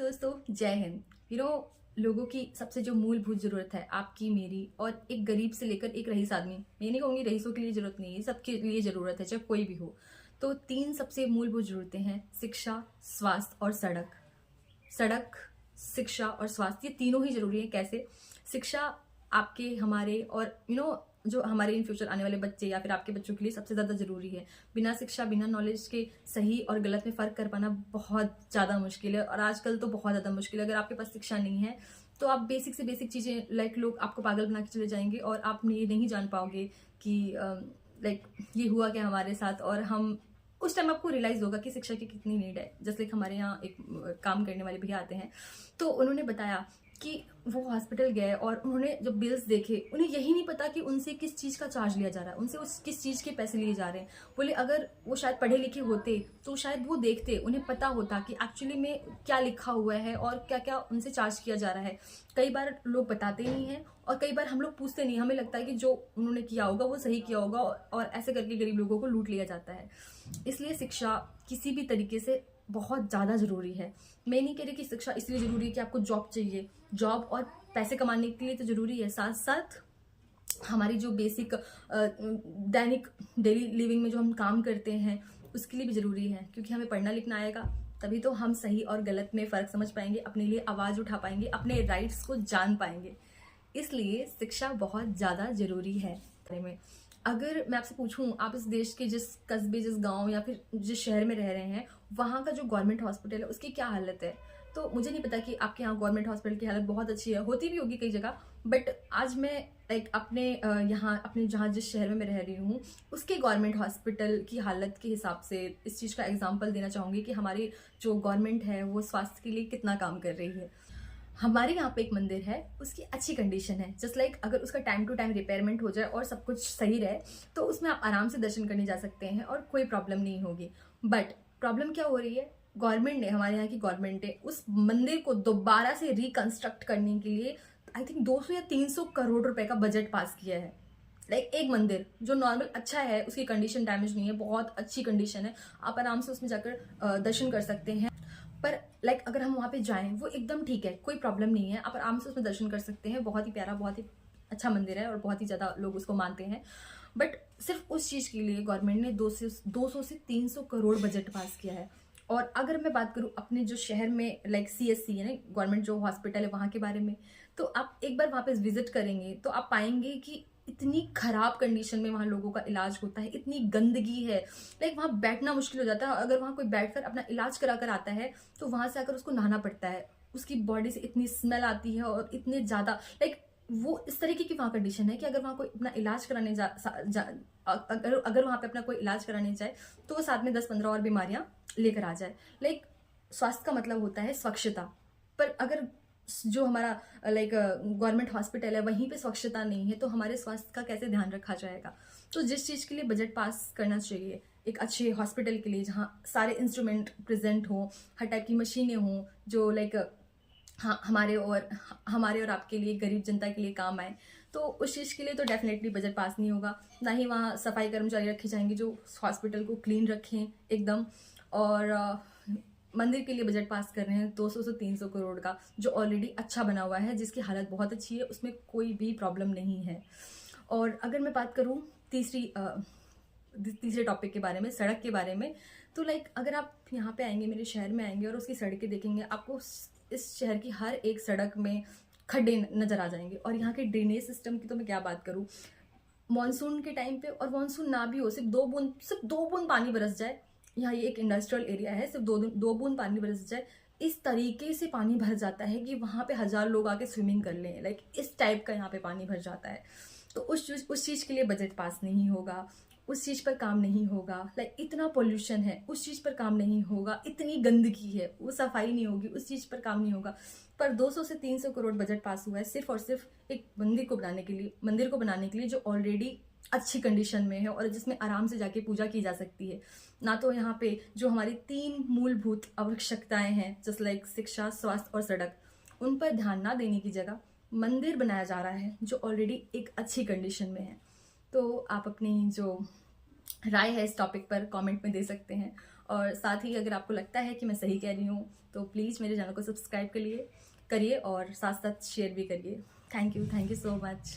दोस्तों, जय हिंद। लोगों की सबसे जो मूलभूत जरूरत है, आपकी मेरी और एक गरीब से लेकर एक रईस आदमी, मैं नहीं कहूंगी रईसों के लिए जरूरत नहीं है, सबके लिए जरूरत है, चाहे कोई भी हो। तो तीन सबसे मूलभूत जरूरतें हैं: शिक्षा, स्वास्थ्य और सड़क। सड़क, शिक्षा और स्वास्थ्य, ये तीनों ही जरूरी है। कैसे? शिक्षा आपके, हमारे और जो हमारे इन फ्यूचर आने वाले बच्चे या फिर आपके बच्चों के लिए सबसे ज्यादा जरूरी है। बिना शिक्षा, बिना नॉलेज के सही और गलत में फर्क कर पाना बहुत ज्यादा मुश्किल है, और आजकल तो बहुत ज्यादा मुश्किल है। अगर आपके पास शिक्षा नहीं है तो आप बेसिक से बेसिक चीजें, लोग आपको पागल बना के चले जाएंगे और आप ये नहीं जान पाओगे कि ये हुआ क्या हमारे साथ। और हम उस टाइम आपको रियलाइज होगा कि शिक्षा की कितनी नीड है। जैसे हमारे यहाँ एक काम करने वाले भैया आते हैं, तो उन्होंने बताया कि वो हॉस्पिटल गए और उन्होंने जब बिल्स देखे, उन्हें यही नहीं पता कि उनसे किस चीज़ का चार्ज लिया जा रहा है, उनसे उस किस चीज़ के पैसे लिए जा रहे हैं। बोले अगर वो शायद पढ़े लिखे होते तो शायद वो देखते, उन्हें पता होता कि एक्चुअली में क्या लिखा हुआ है और क्या क्या उनसे चार्ज किया जा रहा है। कई बार लोग बताते नहीं हैं और कई बार हम लोग पूछते नहीं, हमें लगता है कि जो उन्होंने किया होगा वो सही किया होगा, और ऐसे करके गरीब लोगों को लूट लिया जाता है। इसलिए शिक्षा किसी भी तरीके से बहुत ज़्यादा ज़रूरी है। मैं नहीं कह रही कि शिक्षा इसलिए ज़रूरी है कि आपको जॉब चाहिए, जॉब और पैसे कमाने के लिए तो ज़रूरी है, साथ साथ हमारी जो बेसिक दैनिक डेली लिविंग में जो हम काम करते हैं उसके लिए भी ज़रूरी है। क्योंकि हमें पढ़ना लिखना आएगा तभी तो हम सही और गलत में फ़र्क समझ पाएंगे, अपने लिए आवाज़ उठा पाएंगे, अपने राइट्स को जान पाएंगे। इसलिए शिक्षा बहुत ज़्यादा ज़रूरी है। में अगर मैं आपसे पूछूं, आप इस देश के जिस कस्बे, जिस गांव या फिर जिस शहर में रह रहे हैं, वहाँ का जो गवर्नमेंट हॉस्पिटल है उसकी क्या हालत है, तो मुझे नहीं पता कि आपके यहाँ गवर्नमेंट हॉस्पिटल की हालत बहुत अच्छी है, होती भी होगी कई जगह। बट आज मैं अपने यहाँ, अपने जहाँ जिस शहर में मैं रह रही हूँ उसके गवर्नमेंट हॉस्पिटल की हालत के हिसाब से इस चीज़ का एग्जाम्पल देना चाहूँगी कि हमारी जो गवर्नमेंट है वो स्वास्थ्य के लिए कितना काम कर रही है। हमारे यहाँ पे एक मंदिर है, उसकी अच्छी कंडीशन है। जस्ट अगर उसका टाइम टू टाइम रिपेयरमेंट हो जाए और सब कुछ सही रहे तो उसमें आप आराम से दर्शन करने जा सकते हैं और कोई प्रॉब्लम नहीं होगी। बट प्रॉब्लम क्या हो रही है, गवर्नमेंट ने, हमारे यहाँ की गवर्नमेंट ने उस मंदिर को दोबारा से रिकंस्ट्रक्ट करने के लिए आई थिंक 200 या 300 करोड़ रुपए का बजट पास किया है। एक मंदिर जो नॉर्मल अच्छा है, उसकी कंडीशन डैमेज नहीं है, बहुत अच्छी कंडीशन है, आप आराम से उसमें जाकर दर्शन कर सकते हैं। पर अगर हम वहाँ पे जाएं, वो एकदम ठीक है, कोई प्रॉब्लम नहीं है, आप आराम से उसमें दर्शन कर सकते हैं। बहुत ही प्यारा, बहुत ही अच्छा मंदिर है और बहुत ही ज़्यादा लोग उसको मानते हैं। बट सिर्फ उस चीज़ के लिए गवर्नमेंट ने 200 से 300 करोड़ बजट पास किया है। और अगर मैं बात करूँ अपने जो शहर में CSC है ना, गवर्नमेंट जो हॉस्पिटल है वहाँ के बारे में, तो आप एक बार वहाँ पे विजिट करेंगे तो आप पाएंगे कि इतनी खराब कंडीशन में वहाँ लोगों का इलाज होता है, इतनी गंदगी है, वहाँ बैठना मुश्किल हो जाता है। अगर वहाँ कोई बैठकर अपना इलाज करा कर आता है तो वहाँ से आकर उसको नहाना पड़ता है, उसकी बॉडी से इतनी स्मेल आती है और इतने ज़्यादा वो इस तरीके की वहाँ कंडीशन है कि अगर वहाँ कोई अपना इलाज कराने अगर वहाँ पे अपना कोई इलाज कराने जाए तो वो साथ में 10-15 और बीमारियाँ लेकर आ जाए। स्वास्थ्य का मतलब होता है स्वच्छता, पर अगर जो हमारा गवर्नमेंट हॉस्पिटल है वहीं पे स्वच्छता नहीं है तो हमारे स्वास्थ्य का कैसे ध्यान रखा जाएगा। तो जिस चीज़ के लिए बजट पास करना चाहिए एक अच्छे हॉस्पिटल के लिए, जहाँ सारे इंस्ट्रूमेंट प्रेजेंट हों, हर टाइप की मशीनें हों जो हाँ हमारे और आपके लिए, गरीब जनता के लिए काम आए, तो उस चीज़ के लिए तो डेफिनेटली बजट पास नहीं होगा। ना ही वहाँ सफाई कर्मचारी रखे जाएंगे जो हॉस्पिटल को क्लीन रखें एकदम। और मंदिर के लिए बजट पास कर रहे हैं 200 से 300 करोड़ का, जो ऑलरेडी अच्छा बना हुआ है, जिसकी हालत बहुत अच्छी है, उसमें कोई भी प्रॉब्लम नहीं है। और अगर मैं बात करूँ तीसरे टॉपिक के बारे में, सड़क के बारे में, तो अगर आप यहाँ पे आएंगे, मेरे शहर में आएंगे और उसकी सड़कें देखेंगे, आपको इस शहर की हर एक सड़क में खड्डे नजर आ जाएंगे। और यहाँ के ड्रेनेज सिस्टम की तो मैं क्या बात करूँ, मानसून के टाइम पे और मानसून ना भी हो, सिर्फ दो बूंद पानी बरस जाए, यहाँ ये एक इंडस्ट्रियल एरिया है, सिर्फ दो बूंद पानी बरस जाए, इस तरीके से पानी भर जाता है कि वहाँ पे 1000 लोग आके स्विमिंग कर लें। इस टाइप का यहाँ पे पानी भर जाता है। तो उस चीज़ के लिए बजट पास नहीं होगा, उस चीज़ पर काम नहीं होगा। इतना पोल्यूशन है, उस चीज़ पर काम नहीं होगा, इतनी गंदगी है, वो सफाई नहीं होगी, उस चीज़ पर काम नहीं होगा। पर 200 से 300 करोड़ बजट पास हुआ है सिर्फ और सिर्फ एक मंदिर को बनाने के लिए जो ऑलरेडी अच्छी कंडीशन में है और जिसमें आराम से जाके पूजा की जा सकती है। ना तो यहाँ पे जो हमारी 3 मूलभूत आवश्यकताएं हैं, जैसे शिक्षा, स्वास्थ्य और सड़क, उन पर ध्यान ना देने की जगह मंदिर बनाया जा रहा है जो ऑलरेडी एक अच्छी कंडीशन में है। तो आप अपनी जो राय है इस टॉपिक पर कमेंट में दे सकते हैं। और साथ ही अगर आपको लगता है कि मैं सही कह रही हूँ तो प्लीज़ मेरे चैनल को सब्सक्राइब करिए और साथ साथ शेयर भी करिए। Thank you so much.